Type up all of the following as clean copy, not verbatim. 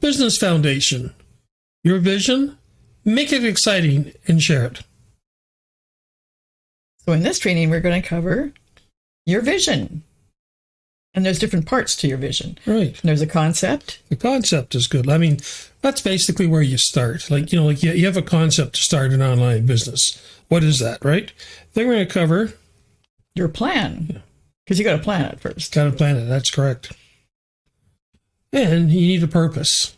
business foundation. Your vision, make it exciting and share it. So in this training, we're going to cover your vision. And there's different parts to your vision. Right. There's a concept. The concept is good. I mean, that's basically where you start. Like, you have a concept to start an online business. What is that, right? Then we're going to cover your plan. Because you got to plan it first. Got to plan it. That's correct. And you need a purpose.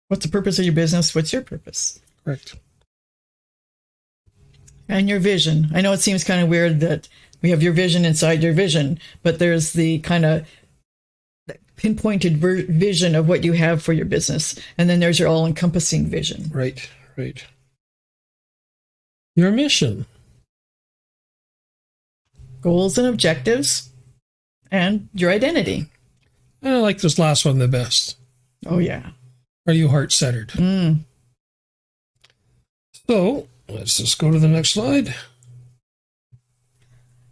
What's the purpose of your business? What's your purpose? Correct. And your vision. I know it seems kind of weird that we have your vision inside your vision, but there's the kind of pinpointed vision of what you have for your business. And then there's your all-encompassing vision. Right, right. Your mission. Goals and objectives. And your identity. I like this last one the best. Oh, yeah. Are you heart-centered? So, let's just go to the next slide.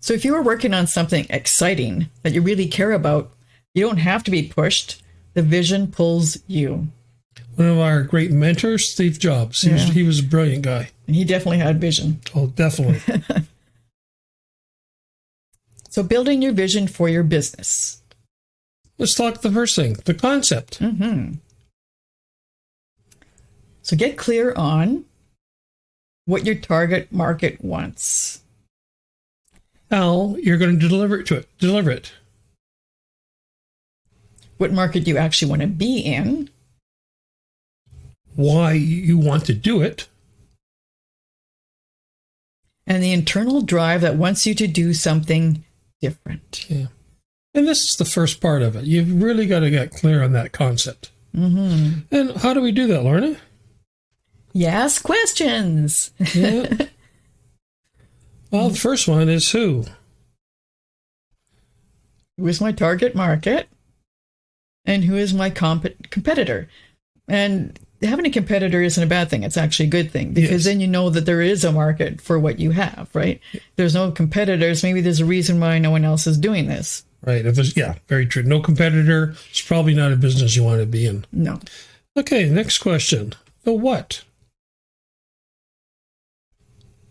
So if you are working on something exciting that you really care about, you don't have to be pushed. The vision pulls you. One of our great mentors, Steve Jobs. He was a brilliant guy. And he definitely had vision. Oh, definitely. So building your vision for your business. Let's talk the first thing, the concept. So get clear on what your target market wants. How you're going to deliver it. What market you actually want to be in. Why you want to do it. And the internal drive that wants you to do something different. Yeah. And this is the first part of it. You've really got to get clear on that concept. And how do we do that, Lorna? You ask questions. Yeah. Well, the first one is who? Who is my target market? And who is my competitor? And having a competitor isn't a bad thing. It's actually a good thing because then you know that there is a market for what you have, right? There's no competitors. Maybe there's a reason why no one else is doing this. Right. If there's, very true. No competitor. It's probably not a business you want to be in. No. Okay, next question. The what?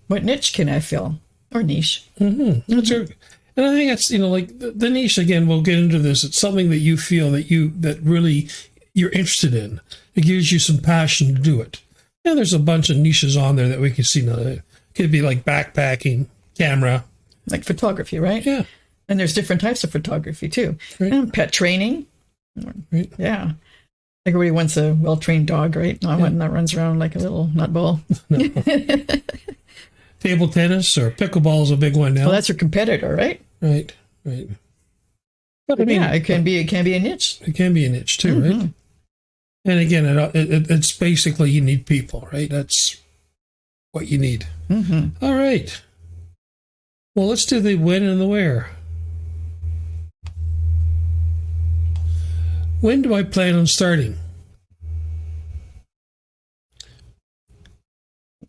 What niche can I fill? Or niche. That's and I think that's, like the niche, again, we'll get into this. It's something that you feel that really you're interested in. It gives you some passion to do it. And there's a bunch of niches on there that we can see now. It could be like backpacking, camera. Like photography, right? Yeah. And there's different types of photography too. Right. And pet training. Right. Yeah. Everybody wants a well-trained dog, right? Not one that runs around like a little nutball. Table tennis or pickleball is a big one now. Well, that's your competitor, right? Right. But I mean, it can be a niche. It can be a niche too, right? And again, it's basically you need people, right? That's what you need. All right. Well, let's do the when and the where. When do I plan on starting?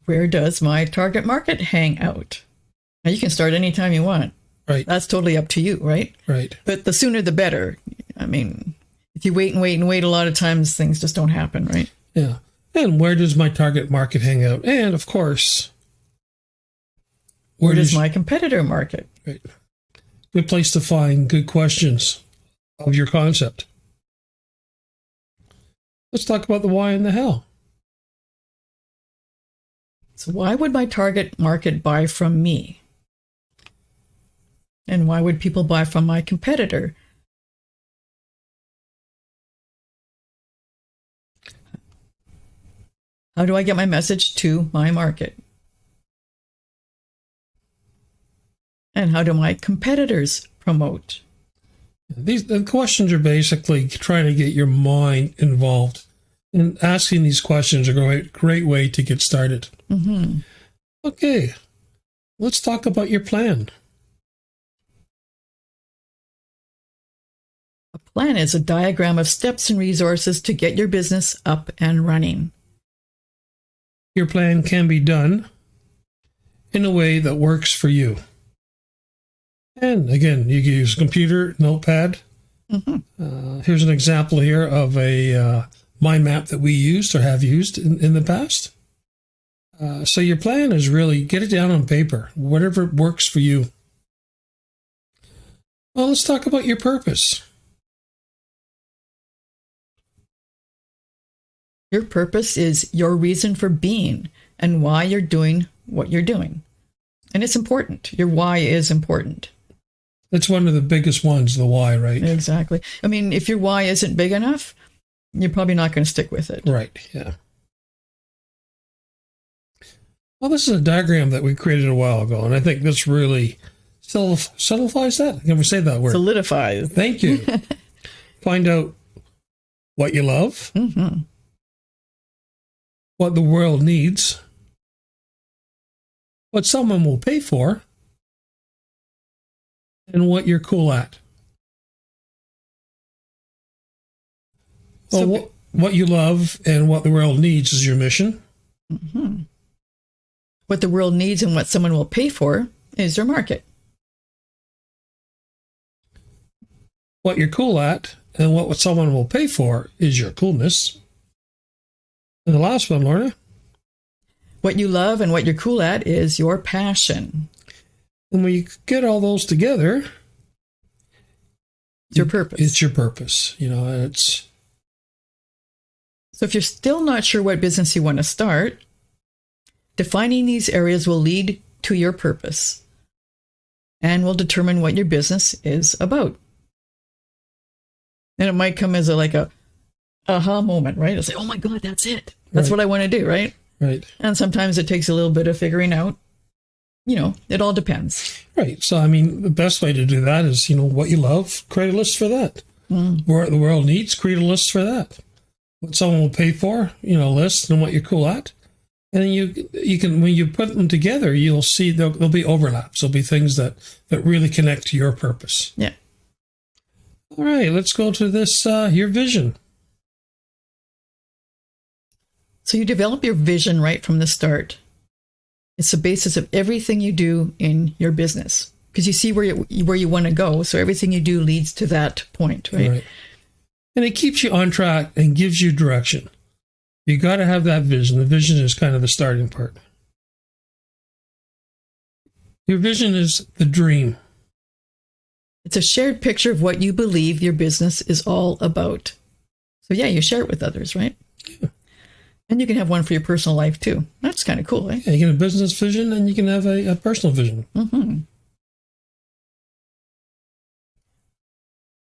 Where does my target market hang out? Now, you can start anytime you want. Right. That's totally up to you, right? Right. But the sooner the better. I mean, if you wait, a lot of times things just don't happen, right? Yeah. And where does my target market hang out? And, of course, where does my competitor market? Right. Good place to find good questions of your concept. Let's talk about the why and the how. So why would my target market buy from me? And why would people buy from my competitor? How do I get my message to my market? And how do my competitors promote? The questions are basically trying to get your mind involved. And asking these questions are a great way to get started. Okay, let's talk about your plan. A plan is a diagram of steps and resources to get your business up and running. Your plan can be done in a way that works for you. And again, you can use a computer, notepad. Here's an example here of a mind map that we used or have used in the past. So your plan is really get it down on paper, whatever works for you. Well, let's talk about your purpose. Your purpose is your reason for being and why you're doing what you're doing. And it's important. Your why is important. That's one of the biggest ones, the why, right? Exactly. I mean, if your why isn't big enough, you're probably not going to stick with it. Right, yeah. Well, this is a diagram that we created a while ago, and I think this really solidifies that. I can never say that word. Solidifies. Thank you. Find out what you love, what the world needs, what someone will pay for, and what you're cool at. Well, So, what you love and what the world needs is your mission. what the world needs and what someone will pay for is your market. What you're cool at and what someone will pay for is your coolness. And the last one, Lorna. What you love and what you're cool at is your passion. And when you get all those together, It's your purpose. It's your purpose. You know, it's... So if you're still not sure what business you want to start, defining these areas will lead to your purpose and will determine what your business is about. And it might come as a aha moment, right? It's like, oh my God, that's it. That's Right. what I want to do, right? Right. And sometimes it takes a little bit of figuring out. You know, it all depends. Right. So, I mean, the best way to do that is, you know, what you love, create a list for that. What the world needs, create a list for that. What someone will pay for, you know, list and what you're cool at. And then you can, when you put them together, you'll see there'll be overlaps. There'll be things that really connect to your purpose. Yeah. All right, let's go to this, your vision. So you develop your vision right from the start. It's the basis of everything you do in your business because you see where you want to go. So everything you do leads to that point, right? And it keeps you on track and gives you direction. You got to have that vision. The vision is kind of the starting part. Your vision is the dream. It's a shared picture of what you believe your business is all about. So yeah, you share it with others, right? Yeah. And you can have one for your personal life too. That's kind of cool, eh? Yeah, you can have a business vision and you can have a personal vision.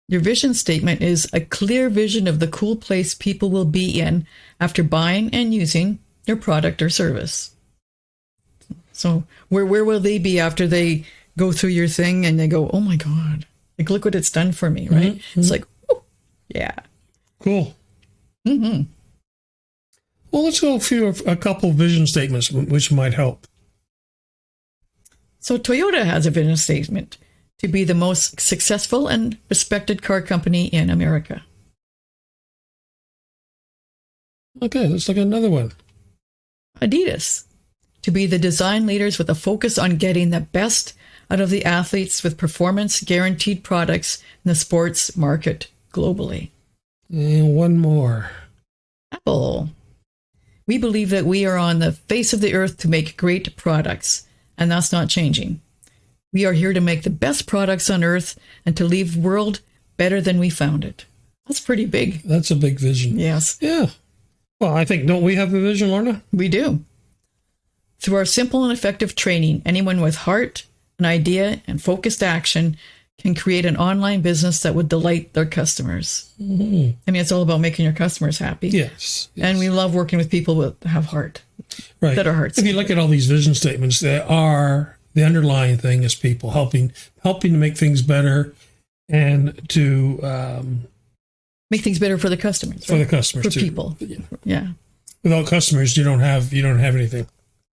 Your vision statement is a clear vision of the cool place people will be in after buying and using your product or service. So where will they be after they go through your thing and they go, oh my God, like look what it's done for me, right? Mm-hmm. It's like, oh, yeah. Cool. Well, let's go through a couple vision statements which might help. So Toyota has a vision statement to be the most successful and respected car company in America. Okay, let's look at another one. Adidas, to be the design leaders with a focus on getting the best out of the athletes with performance guaranteed products in the sports market globally. And one more. Apple. We believe that we are on the face of the earth to make great products, and that's not changing. We are here to make the best products on earth and to leave the world better than we found it. That's pretty big. That's a big vision. Yes. Yeah. Well, I think, don't we have a vision, Lorna? We do. Through our simple and effective training, anyone with heart, an idea, and focused action can create an online business that would delight their customers. I mean, it's all about making your customers happy. Yes. And we love working with people that have heart, Right. that are hearts. If you look at all these vision statements, they are, the underlying thing is people helping to make things better and to make things better for the customers. for right? the customers For too. people. Yeah. Without customers, you don't have anything.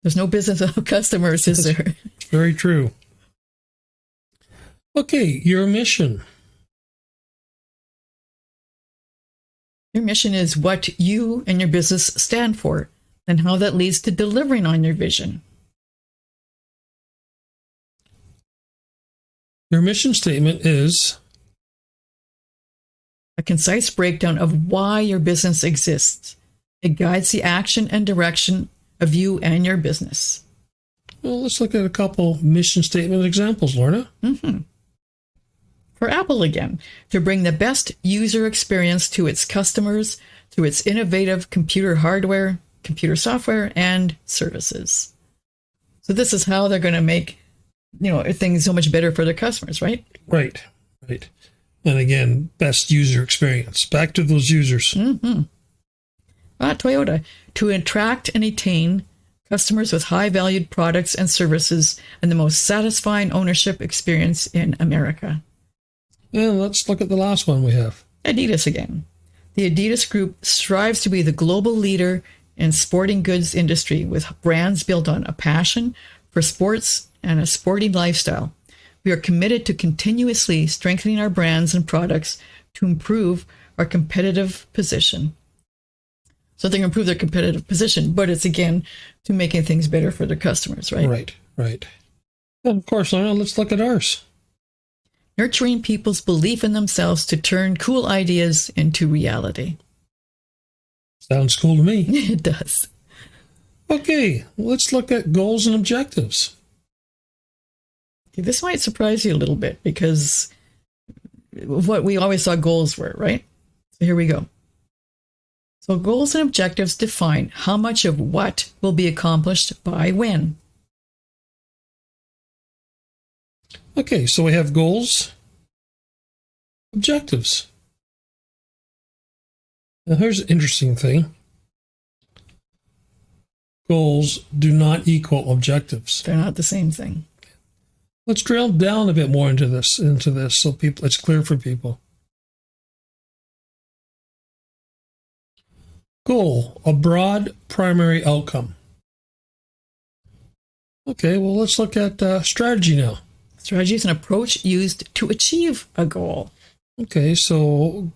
There's no business without customers, is there? Very true. Okay, your mission. Your mission is what you and your business stand for and how that leads to delivering on your vision. Your mission statement is A a concise breakdown of why your business exists. It guides the action and direction of you and your business. Well, let's look at a couple mission statement examples, Lorna. For Apple again, to bring the best user experience to its customers through its innovative computer hardware, computer software, and services. So this is how they're going to make, things so much better for their customers, right? Right. And again, best user experience. Back to those users. Toyota, to attract and retain customers with high-valued products and services and the most satisfying ownership experience in America. And let's look at the last one we have. Adidas again. The Adidas Group strives to be the global leader in sporting goods industry with brands built on a passion for sports and a sporting lifestyle. We are committed to continuously strengthening our brands and products to improve our competitive position. So they can improve their competitive position, but it's again to making things better for their customers, right? Right. And of course, Lorna, let's look at ours. Nurturing people's belief in themselves to turn cool ideas into reality. Sounds cool to me. It does. Okay, let's look at goals and objectives. This might surprise you a little bit because of what we always thought goals were, right? So here we go. So goals and objectives define how much of what will be accomplished by when. Okay, so we have goals, objectives. Now here's an interesting thing. Goals do not equal objectives. They're not the same thing. Let's drill down a bit more into this so it's clear for people. Goal, a broad primary outcome. Okay, well, let's look at strategy now. Strategy is an approach used to achieve a goal. Okay, so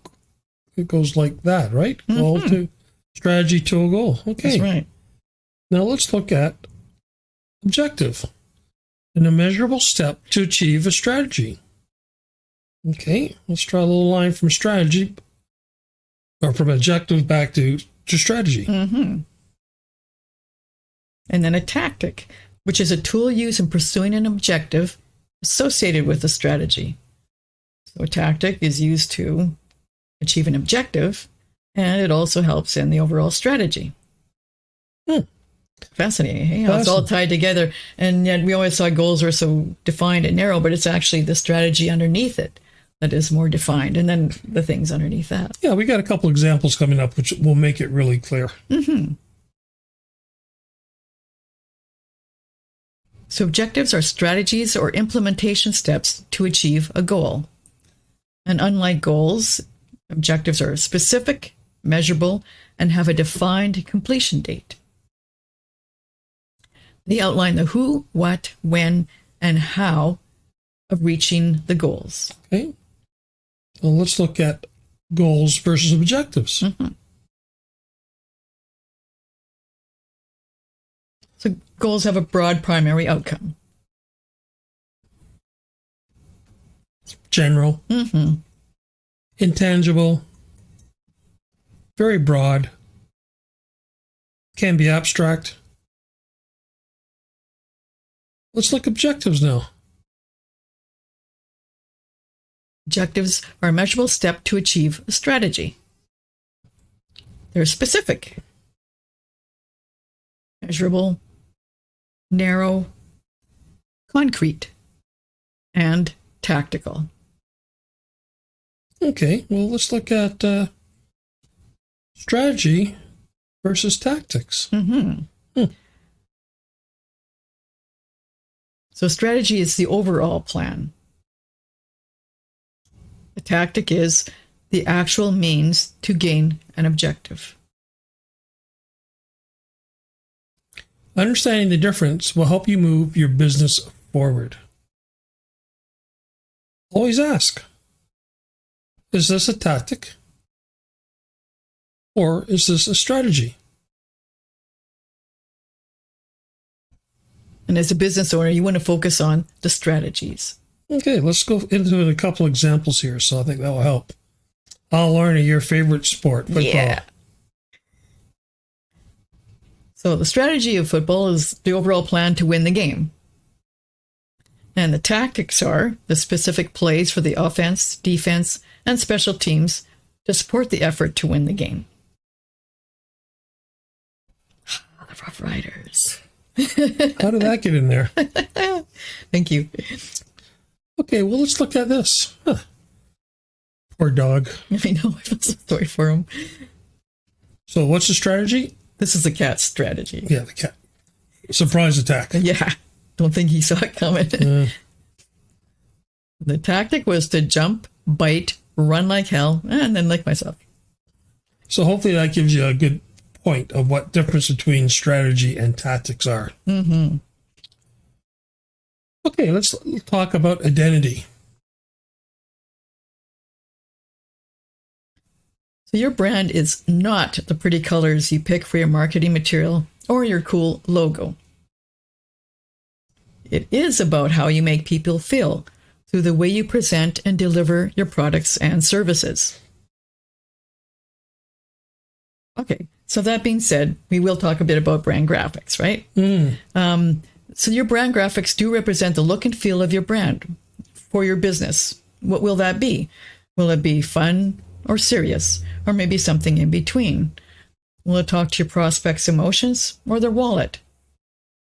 it goes like that, right? Goal to strategy to a goal. Okay. That's right. Now let's look at objective, an immeasurable step to achieve a strategy. Okay, let's draw a little line from strategy, or from objective back to strategy. And then a tactic, which is a tool used in pursuing an objective associated with a strategy. So a tactic is used to achieve an objective, and it also helps in the overall strategy. Fascinating. Hey? It's all tied together. And yet we always thought goals were so defined and narrow, but it's actually the strategy underneath it that is more defined, and then the things underneath that. Yeah, we got a couple examples coming up which will make it really clear. So objectives are strategies or implementation steps to achieve a goal. And unlike goals, objectives are specific, measurable, and have a defined completion date. They outline the who, what, when, and how of reaching the goals. Okay. Well, let's look at goals versus objectives. So goals have a broad primary outcome. General, intangible, very broad, can be abstract. Let's look at objectives now. Objectives are a measurable step to achieve a strategy. They're specific, measurable, narrow, concrete, and tactical. Okay, well, let's look at strategy versus tactics. So strategy is the overall plan. The tactic is the actual means to gain an objective. Understanding the difference will help you move your business forward. Always ask, is this a tactic or is this a strategy? And as a business owner, you want to focus on the strategies. Okay, let's go into a couple examples here, so I think that will help. Lorna, your favorite sport, football. Yeah. So the strategy of football is the overall plan to win the game. And the tactics are the specific plays for the offense, defense, and special teams to support the effort to win the game. The Rough Riders. How did that get in there? Thank you. Okay, well, let's look at this. Huh. Poor dog. I know, I feel so sorry for him. So what's the strategy? This is a cat strategy. Yeah, the cat. Surprise attack. Yeah, don't think he saw it coming. The tactic was to jump, bite, run like hell, and then lick myself. So hopefully that gives you a good point of what difference between strategy and tactics are. Mm-hmm. Okay, let's talk about identity. So your brand is not the pretty colors you pick for your marketing material or your cool logo. It is about how you make people feel through the way you present and deliver your products and services. Okay, so that being said, we will talk a bit about brand graphics, right? So your brand graphics do represent the look and feel of your brand for your business. What will that be? Will it be fun or serious, or maybe something in between? Will it talk to your prospects' emotions or their wallet?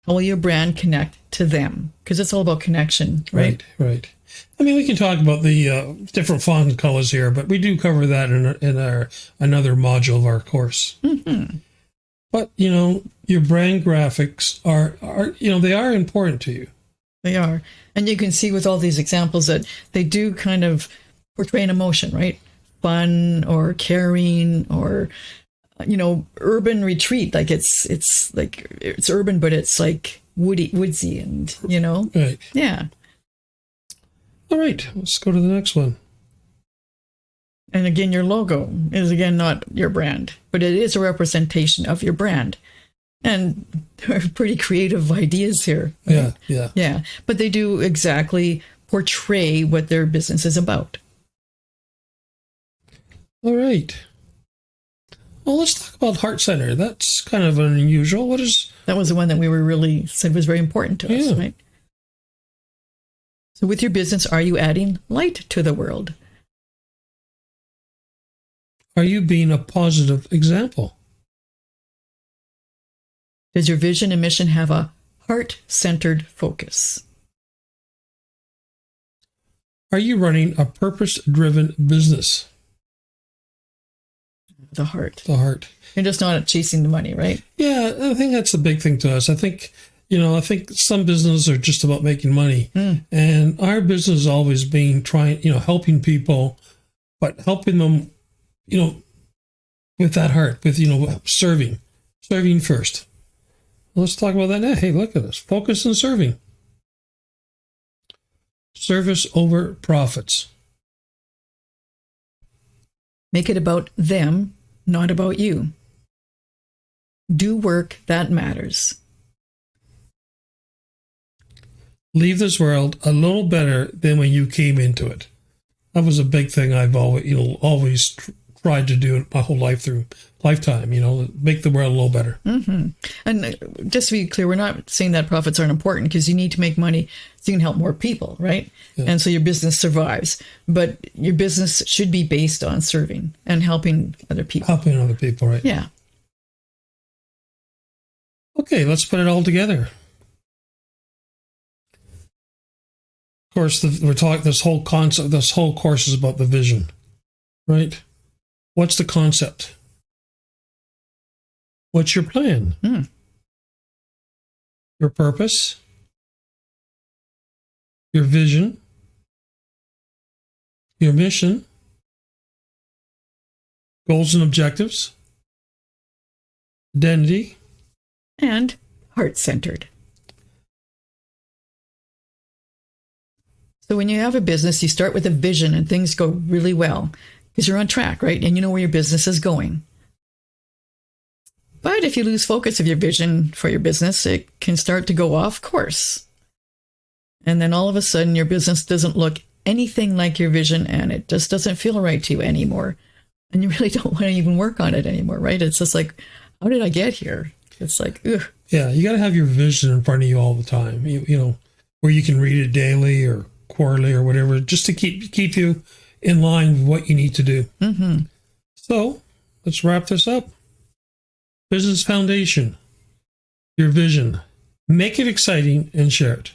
How will your brand connect to them? Because it's all about connection, right? Right. I mean, we can talk about the different font and colors here, but we do cover that in our another module of our course. Mm-hmm. But, you know, your brand graphics are you know, they are important to you. They are. And you can see with all these examples that they do kind of portray an emotion, right? Fun or caring or, you know, urban retreat. Like it's urban, but it's like woodsy and, you know? Right. Yeah. All right. Let's go to the next one. And again, your logo is, again, not your brand, but it is a representation of your brand. And there are pretty creative ideas here. Right? Yeah. But they do exactly portray what their business is about. All right. Well, let's talk about Heart Center. That's kind of unusual. What is... That was the one that we were really said was very important to us, right? So with your business, are you adding light to the world? Are you being a positive example? Does your vision and mission have a heart-centered focus? Are you running a purpose-driven business? The heart. The heart. You're just not chasing the money, right? Yeah, I think that's the big thing to us. I think some businesses are just about making money. And our business has always been helping people, but helping them, you know, with that heart, with, you know, serving first. Let's talk about that now. Hey, look at this. Focus on serving. Service over profits. Make it about them, not about you. Do work that matters. Leave this world a little better than when you came into it. That was a big thing I've always tried to do my whole lifetime, you know, make the world a little better. Mm-hmm. And just to be clear, we're not saying that profits aren't important, because you need to make money so you can help more people, right? Yeah. And so your business survives. But your business should be based on serving and helping other people. Helping other people, right? Yeah. Okay, let's put it all together. Of course, we're talking this whole concept. This whole course is about the vision, right? What's the concept? What's your plan? Your purpose? Your vision? Your mission? Goals and objectives? Identity? And heart-centered. So when you have a business, you start with a vision and things go really well because you're on track, right? And you know where your business is going. But if you lose focus of your vision for your business, it can start to go off course. And then all of a sudden, your business doesn't look anything like your vision, and it just doesn't feel right to you anymore. and you really don't want to even work on it anymore, right? It's just like, how did I get here? It's like, ugh. Yeah, you got to have your vision in front of you all the time. You know, where you can read it daily or quarterly or whatever, just to keep you in line with what you need to do. Mm-hmm. So let's wrap this up. Business foundation, your vision. Make it exciting and share it.